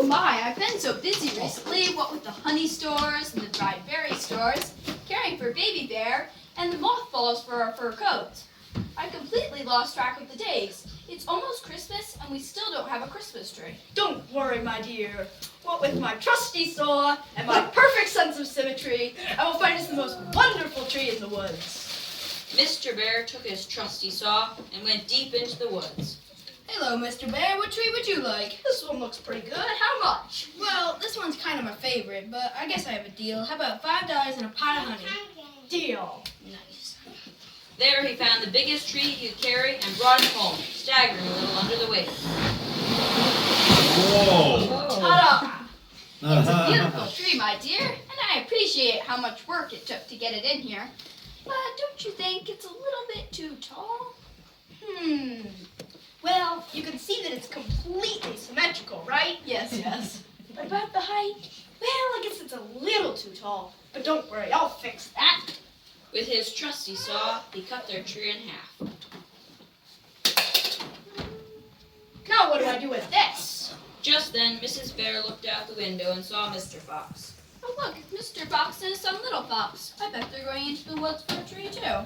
Oh my, I've been so busy recently, what with the honey stores and the dried berry stores, caring for Baby Bear, and the mothballs for our fur coats. I completely lost track of the days. It's almost Christmas and we still don't have a Christmas tree. Don't worry, my dear. What with my trusty saw and my perfect sense of symmetry, I will find us the most wonderful tree in the woods. Mr. Bear took his trusty saw and went deep into the woods. Hello, Mr. Bear. What tree would you like? This one looks pretty good. How much? Well, this one's kind of my favorite, but I guess I have a deal. How about $5 and a pot of honey? Deal. Nice. There he found the biggest tree he could carry and brought it home, staggering a little under the weight. Whoa! Ta-da! It's a beautiful tree, my dear, and I appreciate how much work it took to get it in here. But don't you think it's a little bit too tall? Well, you can see that it's completely symmetrical, right? Yes, yes. What about the height? Well, I guess it's a little too tall. But don't worry, I'll fix that. With his trusty saw, he cut their tree in half. Now what do I do with this? Just then, Mrs. Bear looked out the window and saw Mr. Fox. Oh, look, Mr. Fox and his son Little Fox. I bet they're going into the woods for a tree, too.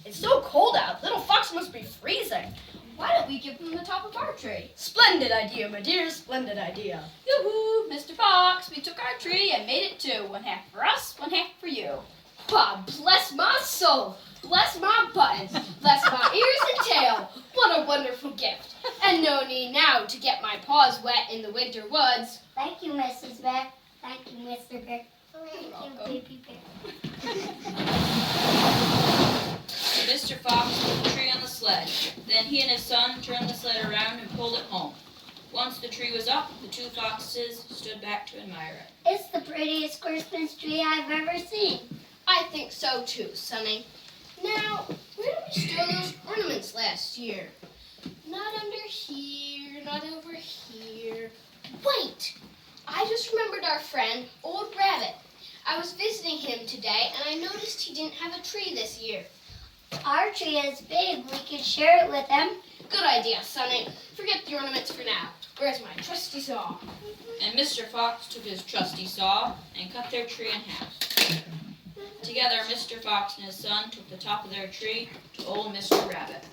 It's so cold out. Little Fox must be freezing. Why don't we give them the top of our tree? Splendid idea, my dear. Splendid idea. Yoo-hoo, Mr. Fox, we took our tree and made it two. One half for us, one half for you. Ah, bless my soul, bless my buttons, bless my ears and tail. What a wonderful gift. And no need now to get my paws wet in the winter woods. Thank you, Mrs. Bear. Thank you, Mr. Bear. Thank you, Baby Bear. Mr. Fox put the tree on the sled. Then he and his son turned the sled around and pulled it home. Once the tree was up, the two foxes stood back to admire it. It's the prettiest Christmas tree I've ever seen. I think so too, Sonny. Now, where did we store those ornaments last year? Not under here, not over here. Wait! I just remembered our friend, Old Rabbit. I was visiting him today and I noticed he didn't have a tree this year. Our tree is big. We could share it with them. Good idea, Sonny. Forget the ornaments for now. Where's my trusty saw? And Mr. Fox took his trusty saw and cut their tree in half. Together, Mr. Fox and his son took the top of their tree to old Mr. Rabbit.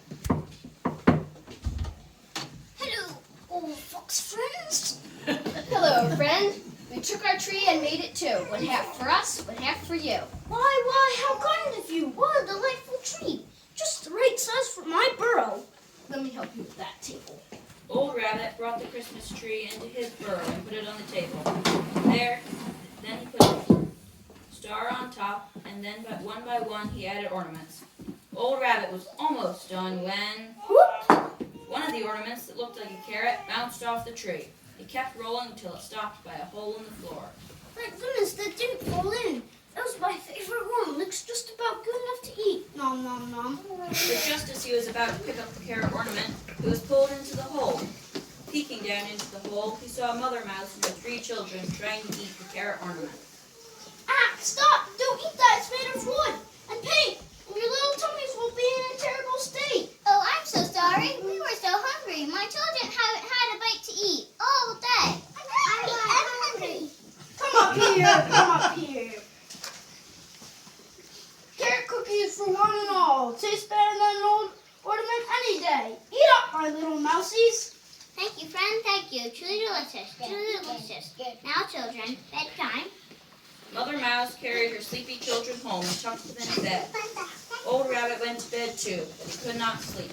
Hello, old fox friends. Hello, friend. We took our tree and made it two. One half for us, one half for you. Why, how kind of you. What a delightful tree. Just the right size for my burrow. Let me help you with that table. Old Rabbit brought the Christmas tree into his burrow and put it on the table. Then he put a star on top, and then by one he added ornaments. Old Rabbit was almost done when one of the ornaments that looked like a carrot bounced off the tree. It kept rolling until it stopped by a hole in the floor. Thank goodness that didn't fall in. That was my favorite one. Looks just about good enough to eat. Nom, nom, nom. But just as he was about to pick up the carrot ornament, it was pulled into the hole. Peeking down into the hole, he saw a mother mouse and her 3 children trying to eat the carrot ornament. Ah, stop! Don't eat that. It's made of wood and paint. And your little tummies will be in a terrible state. Oh, I'm so sorry. We were so hungry. My children haven't had a bite to eat all day. I'm hungry. Come up here. Come up here. Carrot cookies for one and all. Tastes better than an old ornament any day. Eat up, my little mousies. Thank you, friend. Thank you. Truly delicious. Truly delicious. Now, children, bedtime. Mother Mouse carried her sleepy children home and tucked them in bed. Old Rabbit went to bed too, but he could not sleep.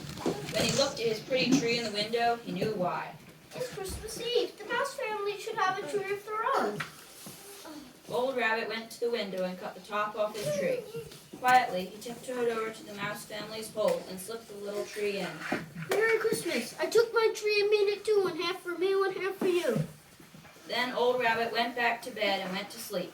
When he looked at his pretty tree in the window, he knew why. It's Christmas Eve. The mouse family should have a tree of their own. Old Rabbit went to the window and cut the top off his tree. Quietly, he tiptoed over to the mouse family's hole and slipped the little tree in. Merry Christmas. I took my tree and made it two. One half for me, one half for you. Then Old Rabbit went back to bed and went to sleep.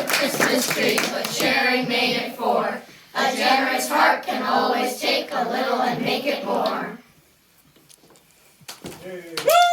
Christmas tree, but sharing made it four. A generous heart can always take a little and make it more. Hey.